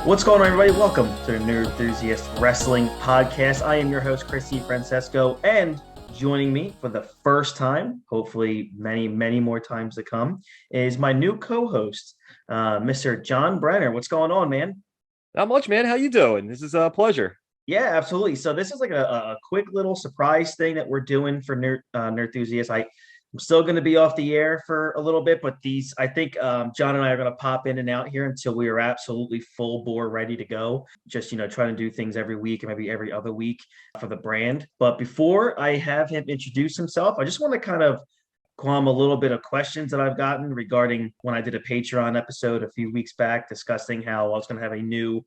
What's going on, everybody? Welcome to the Nerdthusiast Wrestling podcast. I am your host, Chris Francesco, and joining me for the first time, hopefully many, many more times to come, is my new co-host, Mr. John Brenner. What's going on, man? Not much, man. How you doing? This is a pleasure. Yeah, absolutely. So this is like a quick little surprise thing that we're doing for Nerdthusiast. I'm still going to be off the air for a little bit, but I think John and I are going to pop in and out here until we are absolutely full bore ready to go. Just, trying to do things every week and maybe every other week for the brand. But before I have him introduce himself, I just want to kind of qualm a little bit of questions that I've gotten regarding when I did a Patreon episode a few weeks back discussing how I was going to have a new,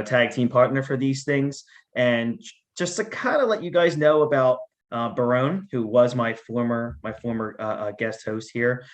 tag team partner for these things. And just to kind of let you guys know about Barone, who was my former guest host here.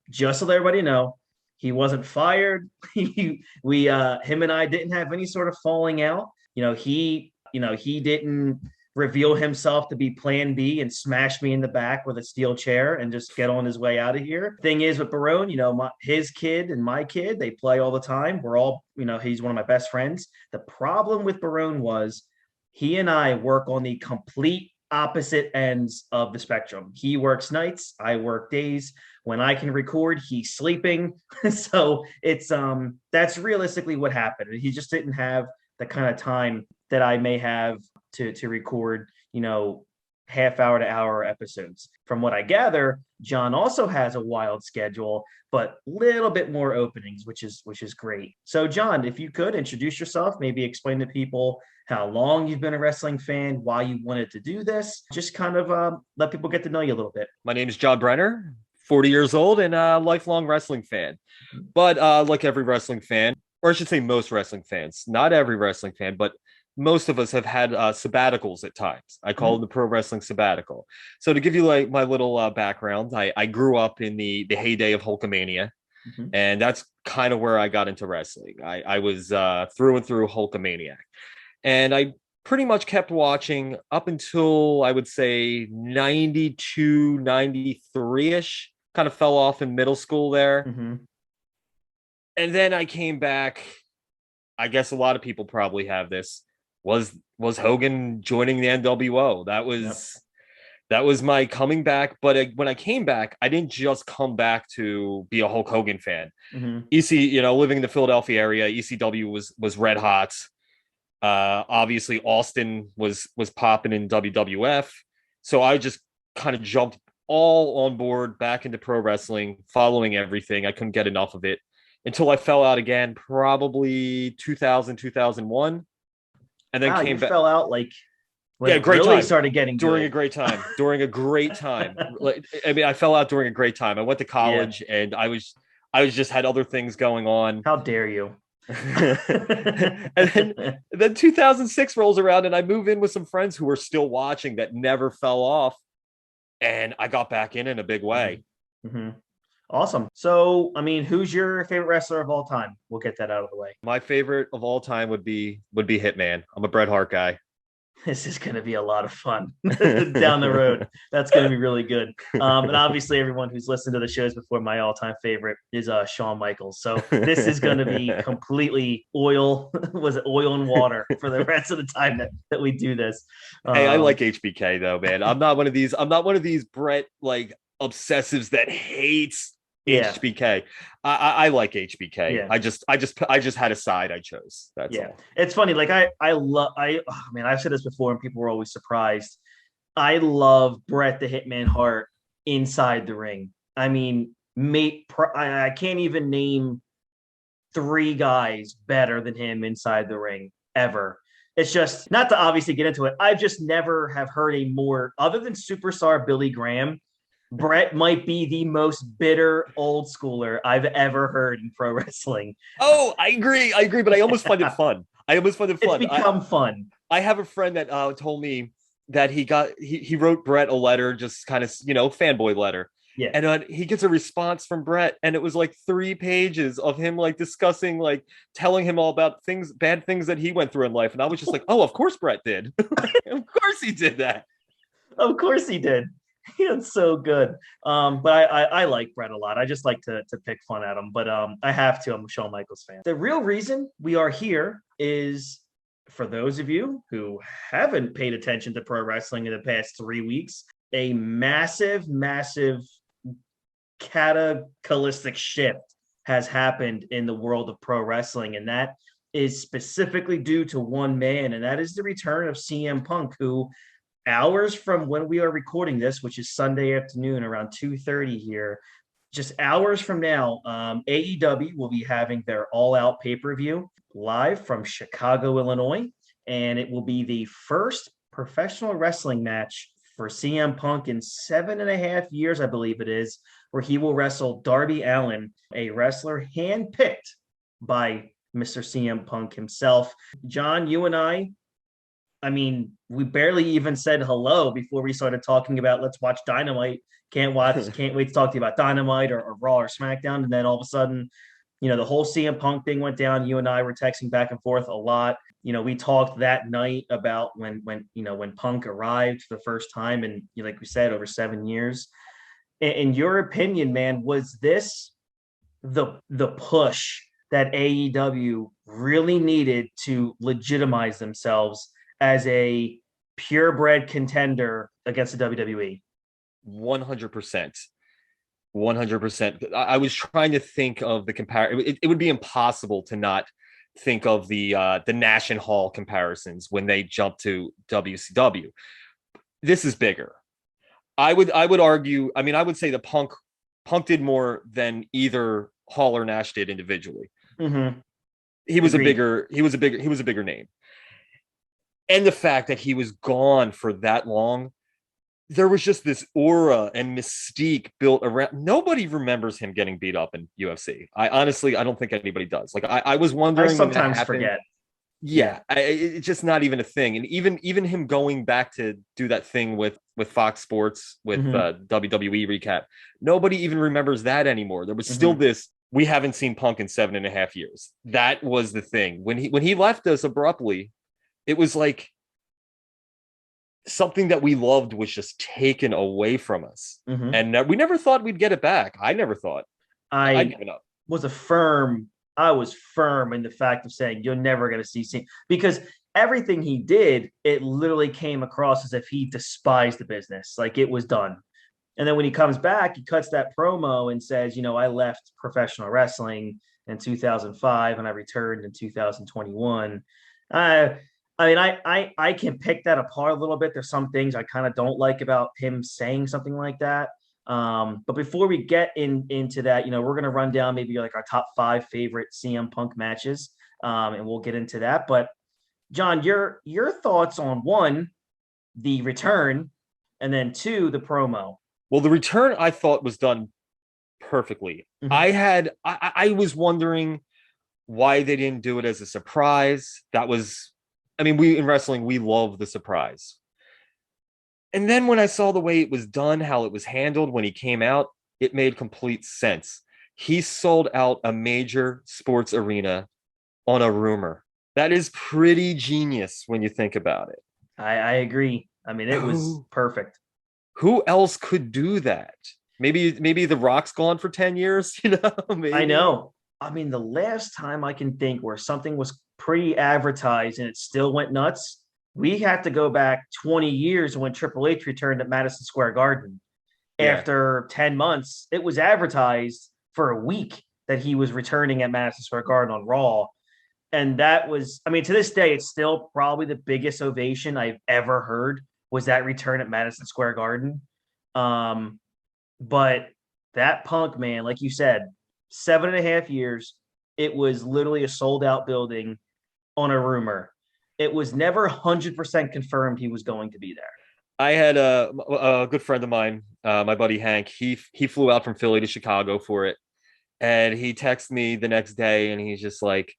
Just to let everybody know, he wasn't fired. Him and I didn't have any sort of falling out. He didn't reveal himself to be plan B and smash me in the back with a steel chair and just get on his way out of here. Thing is with Barone, his kid and my kid, they play all the time. We're all, he's one of my best friends. The problem with Barone was he and I work on the complete opposite ends of the spectrum. He works nights, I work days. When I can record, he's sleeping. So it's that's realistically what happened. He just didn't have the kind of time that I may have to record, half hour to hour episodes. From what I gather, John also has a wild schedule, but a little bit more openings, which is great. So John, if you could introduce yourself, maybe explain to people how long you've been a wrestling fan, why you wanted to do this, just kind of let people get to know you a little bit. My name is John Brenner, 40 years old and a lifelong wrestling fan. But like every wrestling fan, or I should say most wrestling fans, not every wrestling fan, but most of us have had sabbaticals at times. I call it the pro wrestling sabbatical. So to give you like my little background, I grew up in the heyday of Hulkamania. And that's kind of where I got into wrestling. I was through and through Hulkamaniac. And I pretty much kept watching up until I would say 92, 93-ish. Kind of fell off in middle school there. And then I came back. I guess a lot of people probably have this. Was Hogan joining the NWO? That was my coming back. But when I came back, I didn't just come back to be a Hulk Hogan fan. Living in the Philadelphia area, ECW was red hot. Obviously Austin was popping in WWF. So I just kind of jumped all on board back into pro wrestling, following everything. I couldn't get enough of it until I fell out again, probably 2000, 2001. And then came back. Fell out like when great really time. Started getting during good. a great time. During a great time. I fell out during a great time. I went to college and I was just had other things going on. How dare you? And then 2006 rolls around and I move in with some friends who were still watching that never fell off. And I got back in a big way. Awesome. So, I mean, who's your favorite wrestler of all time? We'll get that out of the way. My favorite of all time would be Hitman. I'm a Bret Hart guy. This is going to be a lot of fun down the road. That's going to be really good. And obviously, everyone who's listened to the shows before, my all-time favorite is Shawn Michaels. So this is going to be completely oil and water for the rest of the time that we do this. Hey, I like HBK though, man. I'm not one of these Bret like obsessives that hates HBK. I like HBK. Yeah. I just had a side I chose. That's all. It's funny. Like I've said this before and people were always surprised. I love Bret the Hitman Hart inside the ring. I mean, I can't even name 3 guys better than him inside the ring ever. It's just not to obviously get into it. I just never have heard a more, other than superstar Billy Graham, Bret might be the most bitter old schooler I've ever heard in pro wrestling. Oh, I agree, but I almost find it fun. It's become fun. I have a friend that told me that he wrote Bret a letter, just kind of, fanboy letter. Yeah. And he gets a response from Bret, and it was like 3 pages of him like discussing, like telling him all about bad things that he went through in life. And I was just like, oh, of course Bret did. Of course he did that. Of course he did. It's so good. But I like Brett a lot. I just like to pick fun at him. But I have to. I'm a Shawn Michaels fan. The real reason we are here is for those of you who haven't paid attention to pro wrestling in the past 3 weeks, a massive, massive cataclysmic shift has happened in the world of pro wrestling, and that is specifically due to one man, and that is the return of CM Punk, who hours from when we are recording this, which is Sunday afternoon around 2:30 here, just hours from now, AEW will be having their all-out pay-per-view live from Chicago, Illinois, and it will be the first professional wrestling match for CM Punk in 7.5 years, I believe it is, where he will wrestle Darby Allin, a wrestler handpicked by Mr. CM Punk himself. John, you and I mean, we barely even said hello before we started talking about let's watch Dynamite. Can't wait to talk to you about Dynamite or Raw or SmackDown. And then all of a sudden, the whole CM Punk thing went down. You and I were texting back and forth a lot. We talked that night about when Punk arrived for the first time, and like we said, over 7 years. In your opinion, man, was this the push that AEW really needed to legitimize themselves as a purebred contender against the WWE? 100%. 100%. I was trying to think of the comparison. It would be impossible to not think of the Nash and Hall comparisons when they jump to WCW. This is bigger. I would argue. I mean, I would say the Punk did more than either Hall or Nash did individually. Mm-hmm. He was a bigger name. And the fact that he was gone for that long, there was just this aura and mystique built around. Nobody remembers him getting beat up in UFC. I don't think anybody does. Like I was wondering. I sometimes forget. Yeah, it's just not even a thing. And even him going back to do that thing with Fox Sports with WWE recap, nobody even remembers that anymore. There was still this. We haven't seen Punk in 7.5 years. That was the thing. When he left us abruptly, it was like something that we loved was just taken away from us. And we never thought we'd get it back. I never thought. I'd given up. I was firm in the fact of saying you're never going to see Cena, because everything he did, it literally came across as if he despised the business. Like it was done. And then when he comes back, he cuts that promo and says, I left professional wrestling in 2005 and I returned in 2021. I mean, I can pick that apart a little bit. There's some things I kind of don't like about him saying something like that. But before we get into that, we're going to run down maybe like our top 5 favorite CM Punk matches. And we'll get into that. But John, your thoughts on 1, the return, and then 2, the promo. Well, the return I thought was done perfectly. I was wondering why they didn't do it as a surprise. We in wrestling, we love the surprise. And then when I saw the way it was done, how it was handled when he came out, it made complete sense. He sold out a major sports arena on a rumor. That is pretty genius when you think about it. I agree. I mean, it was perfect. Who else could do that? Maybe The Rock's gone for 10 years, Maybe. I know. I mean, the last time I can think where something was pre-advertised and it still went nuts, we have to go back 20 years when Triple H returned at Madison Square Garden. Yeah. After 10 months, it was advertised for a week that he was returning at Madison Square Garden on Raw. And that was, I mean, to this day, it's still probably the biggest ovation I've ever heard was that return at Madison Square Garden. But that Punk, man, like you said, 7.5 years, it was literally a sold out building on a rumor. It was never 100% confirmed he was going to be there. I had a good friend of mine, my buddy Hank. He flew out from Philly to Chicago for it. And he texted me the next day and he's just like,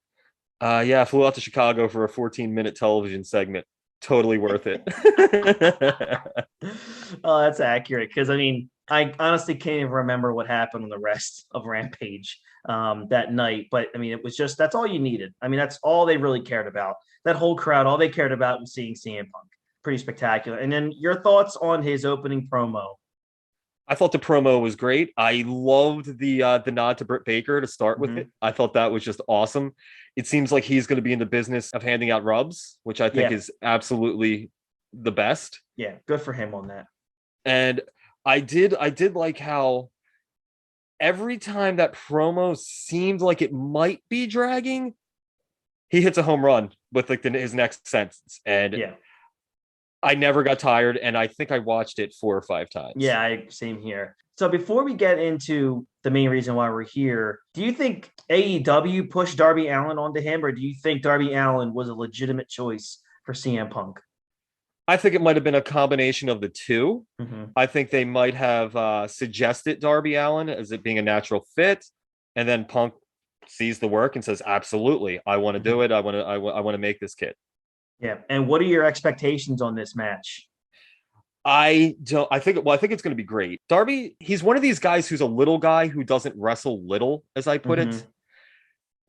I flew out to Chicago for a 14-minute television segment. Totally worth it. Oh, that's accurate. Because, I mean, I honestly can't even remember what happened on the rest of Rampage that night. But, I mean, it was just, that's all you needed. I mean, that's all they really cared about. That whole crowd, all they cared about was seeing CM Punk. Pretty spectacular. And then your thoughts on his opening promo. I thought the promo was great. I loved the nod to Britt Baker to start with Hmm. it. I thought that was just awesome. It seems like he's going to be in the business of handing out rubs, which I think Yeah, is absolutely the best. yeah, good for him on that. And I did like how every time that promo seemed like it might be dragging, he hits a home run with like his next sentence. And Yeah, I never got tired. And I think I watched it 4 or 5 times. yeah, same here. So before we get into the main reason why we're here, do you think AEW pushed Darby Allin onto him, or do you think Darby Allin was a legitimate choice for CM Punk? I think it might have been a combination of the two. Hmm. I think they might have suggested Darby Allin as it being a natural fit, and then Punk sees the work and says, "Absolutely, I want to do Hmm. it. I want to make this kid." Yeah. And what are your expectations on this match? I don't. I think. Well, I think it's going to be great. Darby, he's one of these guys who's a little guy who doesn't wrestle little, as I put it. Hmm.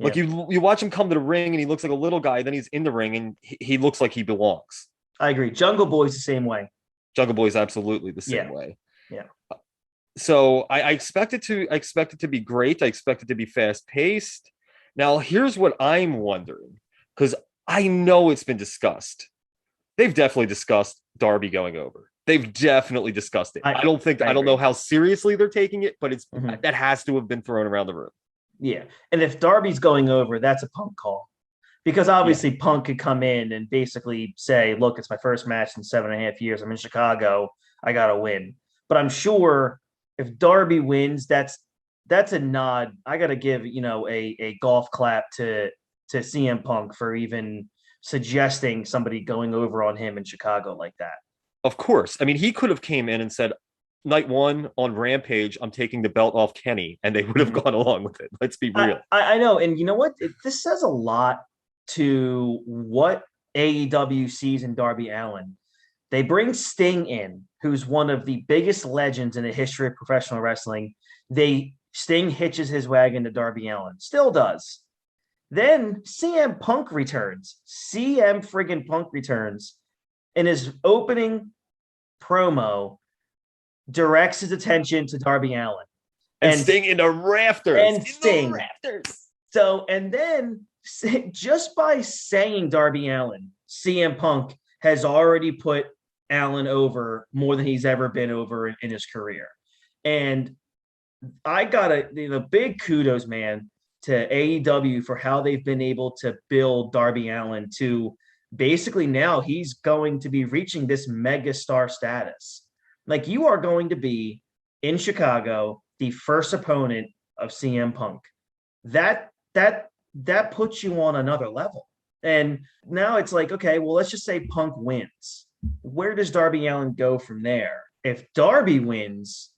Like Yeah, you watch him come to the ring and he looks like a little guy. Then he's in the ring and he looks like he belongs. I agree. Jungle Boy's the same way. Jungle Boy is absolutely the same Yeah, way. yeah. So I expect it to. I expect it to be great. I expect it to be fast paced. Now, here's what I'm wondering, because I know it's been discussed. They've definitely discussed Darby going over. They've definitely discussed it. I I don't know agree. how seriously they're taking it, but it's Hmm. that has to have been thrown around the room. Yeah. And if Darby's going over, that's a Punk call. Because Yeah, obviously Punk could come in and basically say, look, it's my first match in 7.5 years. I'm in Chicago. I gotta win. But I'm sure if Darby wins, that's a nod. I gotta give, a golf clap to CM Punk for even suggesting somebody going over on him in Chicago like that. of course. I mean, he could have came in and said, "Night one on Rampage, I'm taking the belt off Kenny," and they would have Mhm. gone along with it. Let's be I, real. I know, and you know what? This says a lot to what AEW sees in Darby Allin. They bring Sting in, who's one of the biggest legends in the history of professional wrestling. They Sting hitches his wagon to Darby Allin, still does. Then CM Punk returns. CM friggin' Punk returns in his opening promo, directs his attention to Darby Allin And and Sting in the rafters. and In the Sting. rafters. So, and then just by saying Darby Allin, CM Punk has already put Allin over more than he's ever been over in his career. And I got big kudos, man, to AEW for how they've been able to build Darby Allin to basically now he's going to be reaching this mega star status. Like you are going to be in Chicago, the first opponent of CM Punk. That puts you on another level. And now it's like, okay, well, let's just say Punk wins. Where does Darby Allin go from there? If Darby wins,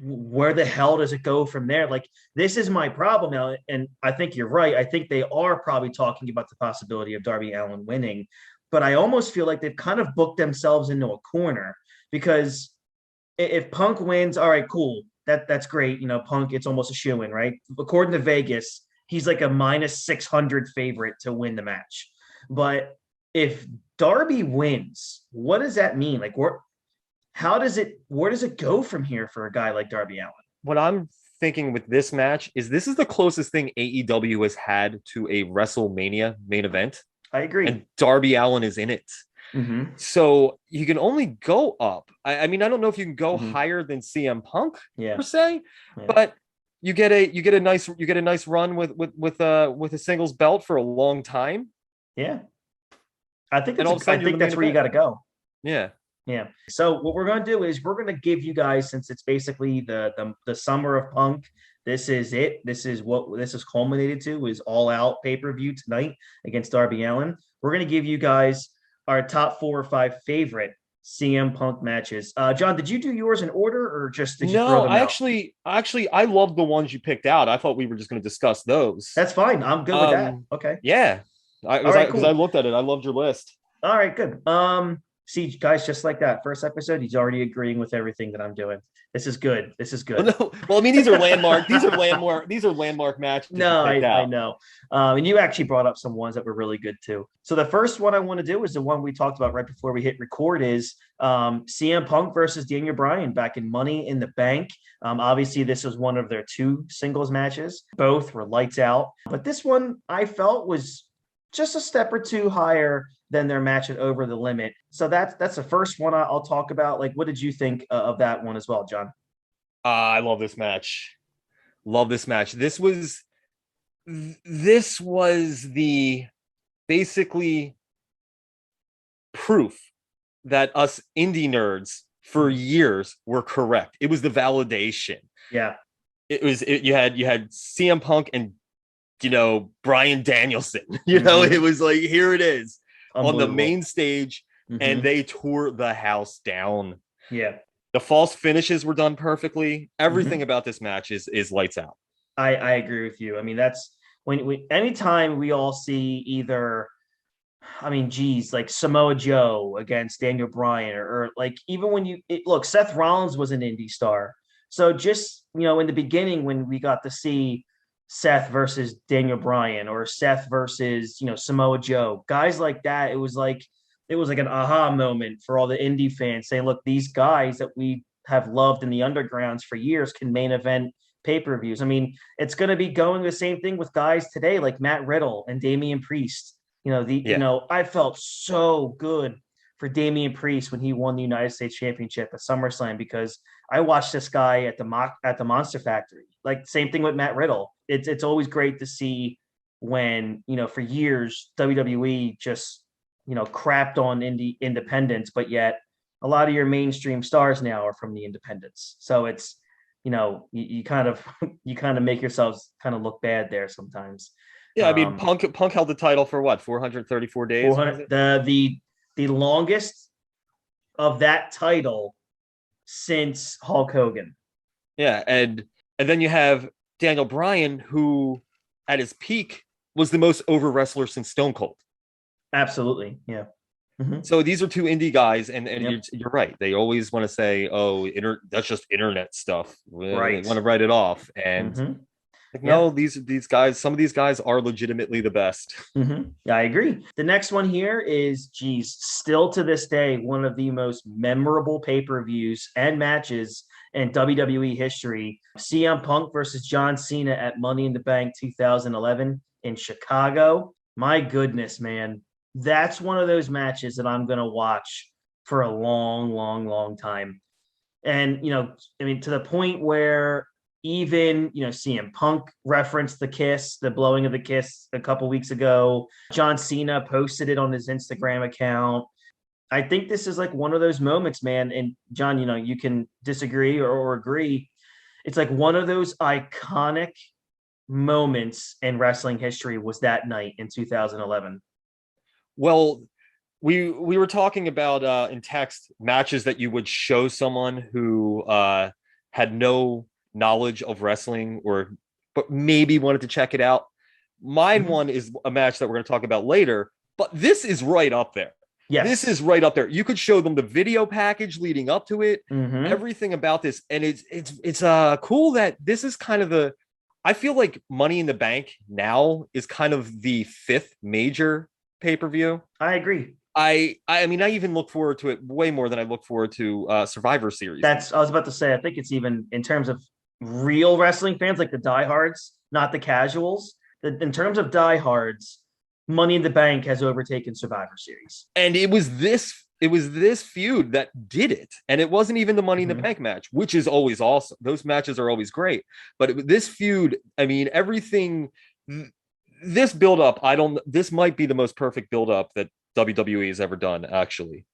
where the hell does it go from there? Like, this is my problem now. And I think you're right. I think they are probably talking about the possibility of Darby Allin winning. But I almost feel like they've kind of booked themselves into a corner because if Punk wins, all right, cool. That's great. Punk, it's almost a shoe in, right? According to Vegas, he's like a -600 favorite to win the match. But if Darby wins, what does that mean? Like, where does it go from here for a guy like Darby Allin? What I'm thinking with this match is this is the closest thing AEW has had to a WrestleMania main event, I agree. and Darby Allin is in it. Mm-hmm. So you can only go up. I mean, I don't know if you can go Mm-hmm. higher than CM Punk Yeah. per se, Yeah. but you get a nice run with a singles belt for a long time, Yeah. I think and all of a I sudden you're the think main that's where you event. got to go. Yeah, Yeah. So what we're going to do is we're going to give you guys, since it's basically the summer of Punk. This is it. This is what this is culminated to is All Out pay-per-view tonight against Darby Allin. We're going to give you guys our top 4 or 5 favorite CM Punk matches. John, did you do yours in order or just did you throw no, them I out? actually I love the ones you picked out. I thought we were just going to discuss those. That's fine. I'm good with that. Okay. Yeah, All because right, I cool. looked at it. I loved your list. All right, good. See, guys, just like that. First episode, he's already agreeing with everything that I'm doing. This is good. This is Well, good. no, well, I mean, these are landmark. These are landmark matches you No, picked I out. know. And you actually brought up some ones that were really good too. So the first one I want to do is the one we talked about right before we hit record is CM Punk versus Daniel Bryan back in Money in the Bank. Obviously, this was one of their two singles matches. Both were lights out, but this one I felt was just a step or two higher than their match at Over the Limit. So that's the first one I'll talk about. Like, what did you think of that one as well, John? I love this match. Love this match. This was the basically proof that us indie nerds for years were correct. It was the validation. Yeah. You had CM Punk and Bryan Danielson. It was like, here it is on the main stage, and they tore the house down. Yeah. The false finishes were done perfectly. Everything about this match is lights out. I agree with you. I mean, that's when anytime we all see either, I mean, geez, like Samoa Joe against Daniel Bryan, or like even when look, Seth Rollins was an indie star. So just, in the beginning when we got to see Seth versus Daniel Bryan, or Seth versus, Samoa Joe, guys like that, it was like an aha moment for all the indie fans saying, look, these guys that we have loved in the undergrounds for years can main event pay-per-views. I mean, it's going to be going the same thing with guys today like Matt Riddle and Damian Priest. I felt so good for Damian Priest when he won the United States Championship at SummerSlam, because I watched this guy at the Monster Factory. Like, same thing with Matt Riddle. It's always great to see when, for years WWE just, crapped on independents, but yet a lot of your mainstream stars now are from the independents. So it's, you kind of you kind of make yourselves kind of look bad there sometimes. Yeah, I mean, Punk held the title for what, 434 days? 400, the longest of that title since Hulk Hogan. Yeah, and then you have Daniel Bryan, who at his peak was the most over wrestler since Stone Cold. Absolutely, yeah. So these are two indie guys, and Yep. you're right. They always want to say, "Oh, that's just internet stuff." Right. They want to write it off, and Yeah. no, these guys. Some of these guys are legitimately the best. Yeah, I agree. The next one here is, geez, still to this day, one of the most memorable pay-per-views and matches in WWE history. CM Punk versus John Cena at Money in the Bank 2011 in Chicago. My goodness, man. That's one of those matches that I'm going to watch for a long, long, long time. And, I mean, to the point where even, CM Punk referenced the kiss, the blowing of the kiss a couple weeks ago. John Cena posted it on his Instagram account. I think this is like one of those moments, man. And John, you can disagree or agree. It's like one of those iconic moments in wrestling history was that night in 2011. Well, we were talking about in text matches that you would show someone who had no knowledge of wrestling, but maybe wanted to check it out. Mine one is a match that we're going to talk about later, but this is right up there. Yes. This is right up there. You could show them the video package leading up to it, everything about this, and it's cool that this is kind of I feel like Money in the Bank now is kind of the fifth major pay-per-view. I agree. I mean, I even look forward to it way more than I look forward to Survivor Series. I was about to say, I think it's even in terms of real wrestling fans, like the diehards, not the casuals. In terms of diehards, Money in the Bank has overtaken Survivor Series. And it was this feud that did it. And it wasn't even the Money in the Bank match, which is always awesome. Those matches are always great. But this feud, I mean, everything, this build-up, this might be the most perfect build-up that WWE has ever done, actually,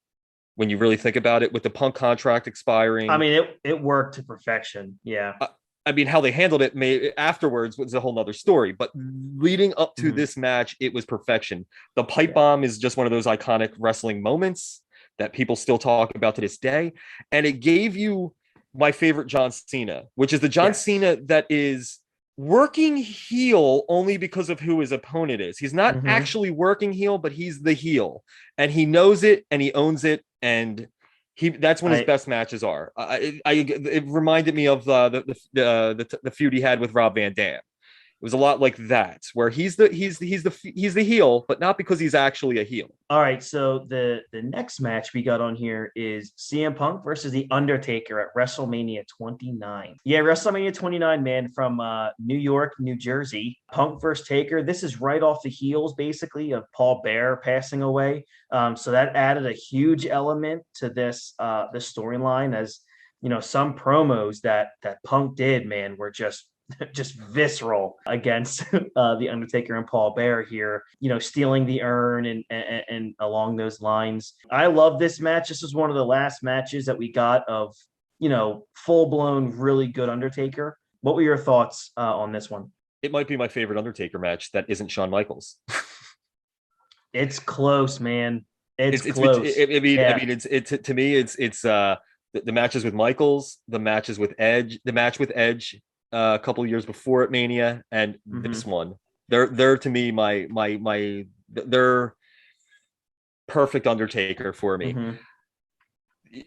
when you really think about it, with the Punk contract expiring. I mean, it worked to perfection. Yeah. I mean, how they handled it afterwards was a whole nother story, but leading up to this match, it was perfection. The pipe bomb is just one of those iconic wrestling moments that people still talk about to this day. And it gave you my favorite John Cena, which is the John Cena that is working heel only because of who his opponent is. He's not actually working heel, but he's the heel, and he knows it and he owns it. And that's when his best matches are. It reminded me of the feud he had with Rob Van Dam. It was a lot like that, where he's the heel, but not because he's actually a heel. All right, so the next match we got on here is CM Punk versus the Undertaker at WrestleMania 29. Yeah, WrestleMania 29, man, from New York, New Jersey. Punk versus Taker. This is right off the heels, basically, of Paul Bearer passing away. So that added a huge element to this storyline, as some promos that Punk did, man, were just visceral against the Undertaker and Paul Bearer here, stealing the urn and along those lines. I love this match. This was one of the last matches that we got of, full blown, really good Undertaker. What were your thoughts on this one? It might be my favorite Undertaker match that isn't Shawn Michaels. It's close, man. It's It's close. I mean, it's to me, it's the matches with Michaels, the matches with Edge, the match with Edge a couple years before at Mania, and this one. They're to me they're perfect Undertaker for me.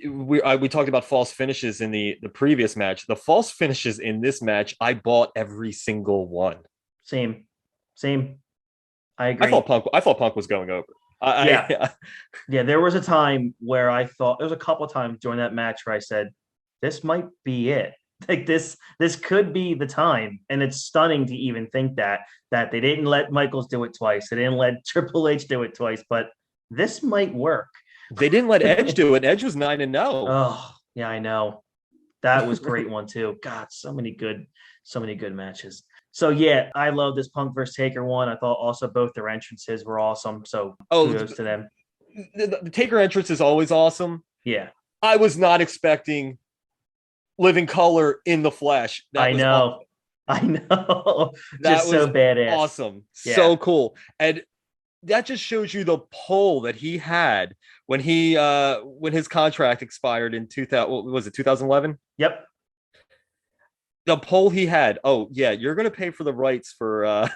We talked about false finishes in the previous match. The false finishes in this match, I bought every single one. Same. I agree. I thought Punk was going over. Yeah. There was a time where I thought, there was a couple of times during that match where I said, this might be it. Like this could be the time. And it's stunning to even think that they didn't let Michaels do it twice. They didn't let Triple H do it twice, but this might work. They didn't let Edge do it. Edge was 9-0. Oh, yeah, I know. That was a great one too. God, so many good matches. So yeah, I love this Punk versus Taker one. I thought also both their entrances were awesome. So kudos to them. The Taker entrance is always awesome. Yeah. I was not expecting Living Color in the flesh. I know. Just so badass. Awesome. Yeah. So cool. And that just shows you the pull that he had when his contract expired in 2000. What was it, 2011? Yep. The pull he had. Oh yeah, you're going to pay for the rights for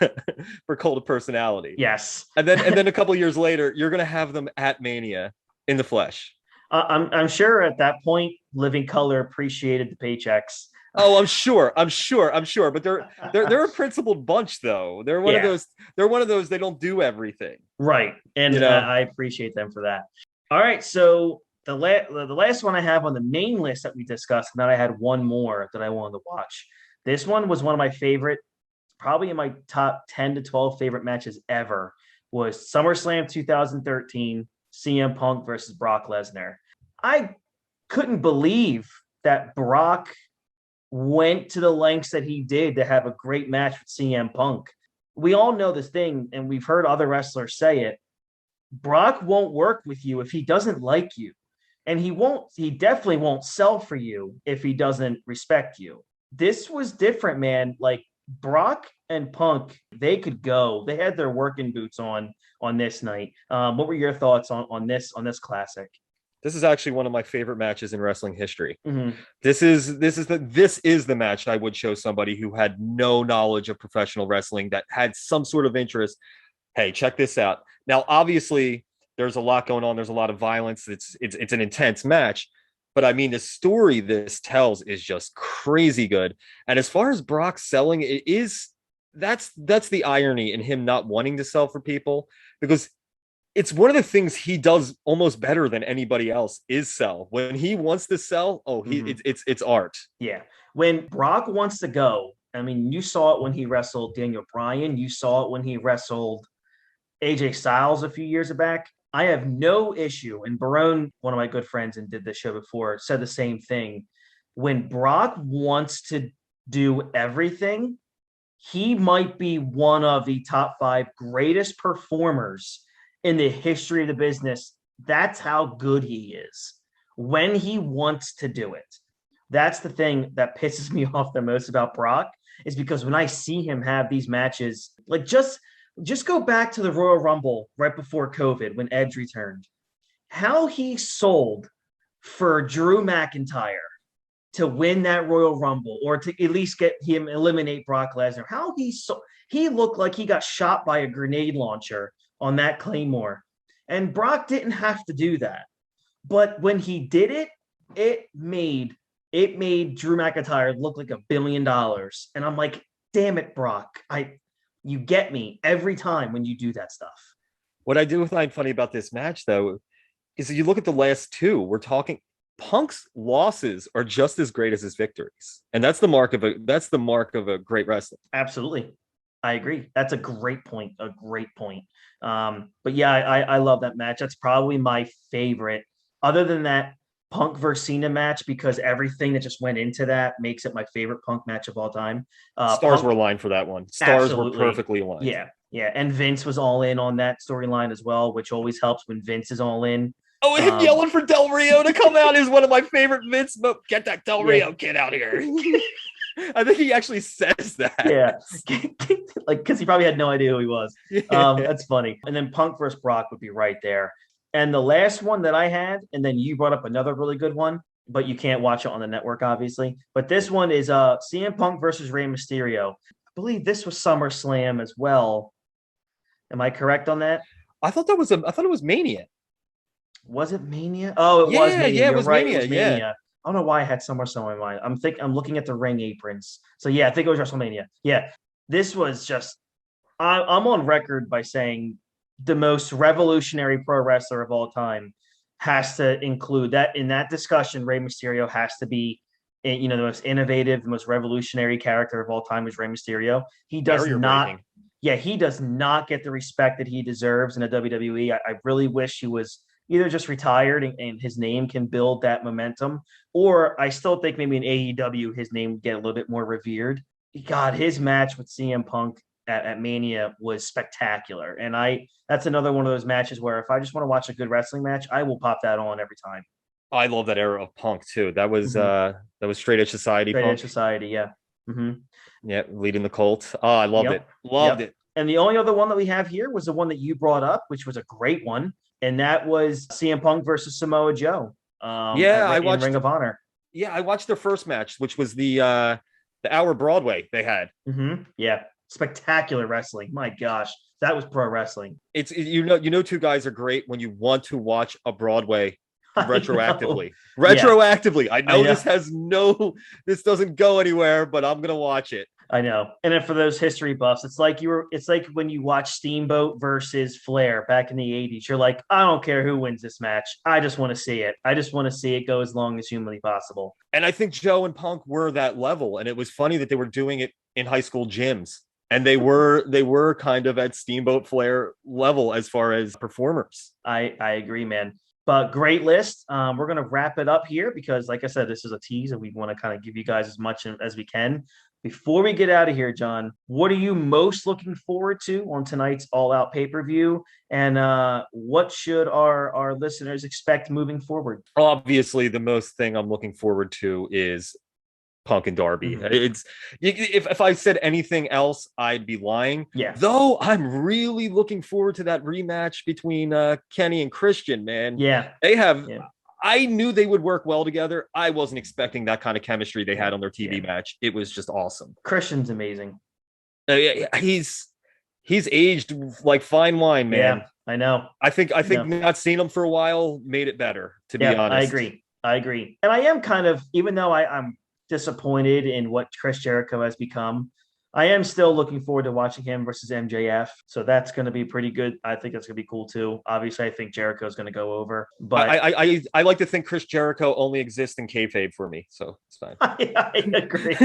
for Cult of Personality. Yes. And then a couple years later, you're going to have them at Mania in the flesh. I'm sure at that point, Living Color appreciated the paychecks. Oh, I'm sure. But they're a principled bunch, though. They're one of those. They're one of those. They don't do everything, right? And I appreciate them for that. All right, so the last one I have on the main list that we discussed, and then I had one more that I wanted to watch. This one was one of my favorite, probably in my top 10 to 12 favorite matches ever. Was SummerSlam 2013. CM Punk versus Brock Lesnar. I couldn't believe that Brock went to the lengths that he did to have a great match with CM Punk. We all know this thing, and we've heard other wrestlers say it. Brock won't work with you if he doesn't like you. And he definitely won't sell for you if he doesn't respect you. This was different, man. Like Brock and Punk, they could go. They had their working boots on this night. What were your thoughts on this classic? This is actually one of my favorite matches in wrestling history. Mm-hmm. This is the match I would show somebody who had no knowledge of professional wrestling, that had some sort of interest. Hey, check this out. Now, obviously, there's a lot going on. There's a lot of violence. It's an intense match. But I mean, the story this tells is just crazy good. And as far as Brock selling, that's the irony in him not wanting to sell for people, because it's one of the things he does almost better than anybody else is sell. When he wants to sell, it's art. Yeah. When Brock wants to go, I mean, you saw it when he wrestled Daniel Bryan. You saw it when he wrestled AJ Styles a few years back. I have no issue, and Barone, one of my good friends and did this show before, said the same thing. When Brock wants to do everything, he might be one of the top 5 greatest performers in the history of the business. That's how good he is when he wants to do it. That's the thing that pisses me off the most about Brock, is because when I see him have these matches, like just go back to the Royal Rumble right before COVID when Edge returned. How he sold for Drew McIntyre to win that Royal Rumble, or to at least get him eliminate Brock Lesnar. How he looked like he got shot by a grenade launcher on that Claymore. And Brock didn't have to do that. But when he did it, it made Drew McIntyre look like $1 billion. And I'm like, damn it, Brock. You get me every time when you do that stuff. What I do find funny about this match, though, is that you look at the last two. We're talking Punk's losses are just as great as his victories, and that's the mark of a great wrestler. Absolutely, I agree. That's a great point. A great point. But yeah, I love that match. That's probably my favorite. Other than that, Punk versus Cena match, because everything that just went into that makes it my favorite Punk match of all time. Stars Punk, were aligned for that one. Stars absolutely. were perfectly aligned. Yeah, yeah. And Vince was all in on that storyline as well, which always helps when Vince is all in. Oh, him yelling for Del Rio to come out is one of my favorite Vince. Get that Del Rio kid out here. I think he actually says that. Yeah, like because he probably had no idea who he was. That's funny. And then Punk versus Brock would be right there. And the last one that I had, and then you brought up another really good one, but you can't watch it on the network, obviously. But this one is CM Punk versus Rey Mysterio. I believe this was SummerSlam as well. Am I correct on that? I thought it was Mania. Was it Mania? Oh, it was Mania. Yeah, it was right. Mania. It was Mania. Yeah. I don't know why I had SummerSlam in mind. I'm looking at the ring aprons. So yeah, I think it was WrestleMania. Yeah, this was just. I'm on record by saying the most revolutionary pro wrestler of all time has to include that in that discussion. Rey Mysterio has to be, the most innovative, the most revolutionary character of all time is Rey Mysterio. He does not. Breaking. Yeah, he does not get the respect that he deserves in the WWE. I really wish he was either just retired and his name can build that momentum, or I still think maybe in AEW his name would get a little bit more revered. God, his match with CM Punk at Mania was spectacular. And that's another one of those matches where if I just want to watch a good wrestling match, I will pop that on every time. I love that era of Punk too. That was Straight Edge Society. Straight Edge Society, yeah. Mm-hmm. Yeah, leading the cult. Oh, I loved it. Loved it. And the only other one that we have here was the one that you brought up, which was a great one. And that was CM Punk versus Samoa Joe. I watched Ring of Honor. Yeah, I watched their first match, which was the hour Broadway they had. Mm-hmm. Yeah, spectacular wrestling. My gosh, that was pro wrestling. It's two guys are great when you want to watch a Broadway retroactively. I know this doesn't go anywhere, but I'm gonna watch it. I know. And then for those history buffs, it's like when you watch Steamboat versus Flair back in the 80s. You're like, I don't care who wins this match. I just want to see it. I just want to see it go as long as humanly possible. And I think Joe and Punk were that level. And it was funny that they were doing it in high school gyms. And they were kind of at Steamboat Flair level as far as performers. I agree, man. But great list. We're going to wrap it up here because, like I said, this is a tease and we want to kind of give you guys as much as we can. Before we get out of here, John, what are you most looking forward to on tonight's All Out pay-per-view? And what should our listeners expect moving forward? Obviously, the most thing I'm looking forward to is Punk and Darby. Mm-hmm. If I said anything else, I'd be lying. Yeah. Though I'm really looking forward to that rematch between Kenny and Christian, man. Yeah. They have... Yeah. I knew they would work well together. I wasn't expecting that kind of chemistry they had on their TV match. It was just awesome. Christian's amazing. He's aged like fine wine, man. Yeah, I know. I think not seeing him for a while made it better, to be honest. I agree. And I am kind of, even though I'm disappointed in what Chris Jericho has become, I am still looking forward to watching him versus MJF. So that's going to be pretty good. I think that's going to be cool too. Obviously, I think Jericho is going to go over. But I like to think Chris Jericho only exists in kayfabe for me. So it's fine. I agree.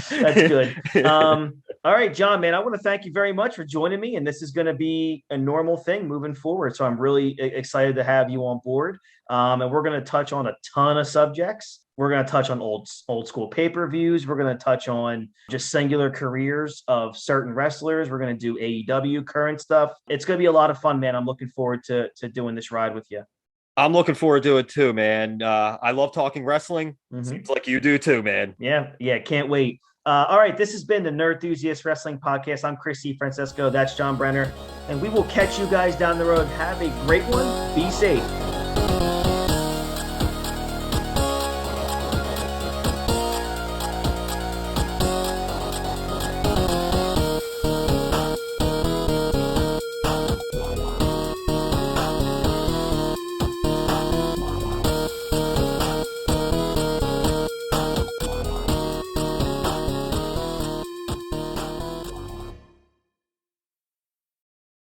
That's good. All right, John, man, I want to thank you very much for joining me. And this is going to be a normal thing moving forward. So I'm really excited to have you on board. And we're going to touch on a ton of subjects. We're going to touch on old school pay-per-views. We're going to touch on just singular careers of certain wrestlers. We're going to do AEW current stuff. It's going to be a lot of fun, man. I'm looking forward to doing this ride with you. I'm looking forward to it too, man. I love talking wrestling. Mm-hmm. Seems like you do too, man. Yeah. Can't wait. All right. This has been the Nerdthusiast Wrestling Podcast. I'm Chris C. Francesco. That's John Brenner. And we will catch you guys down the road. Have a great one. Be safe.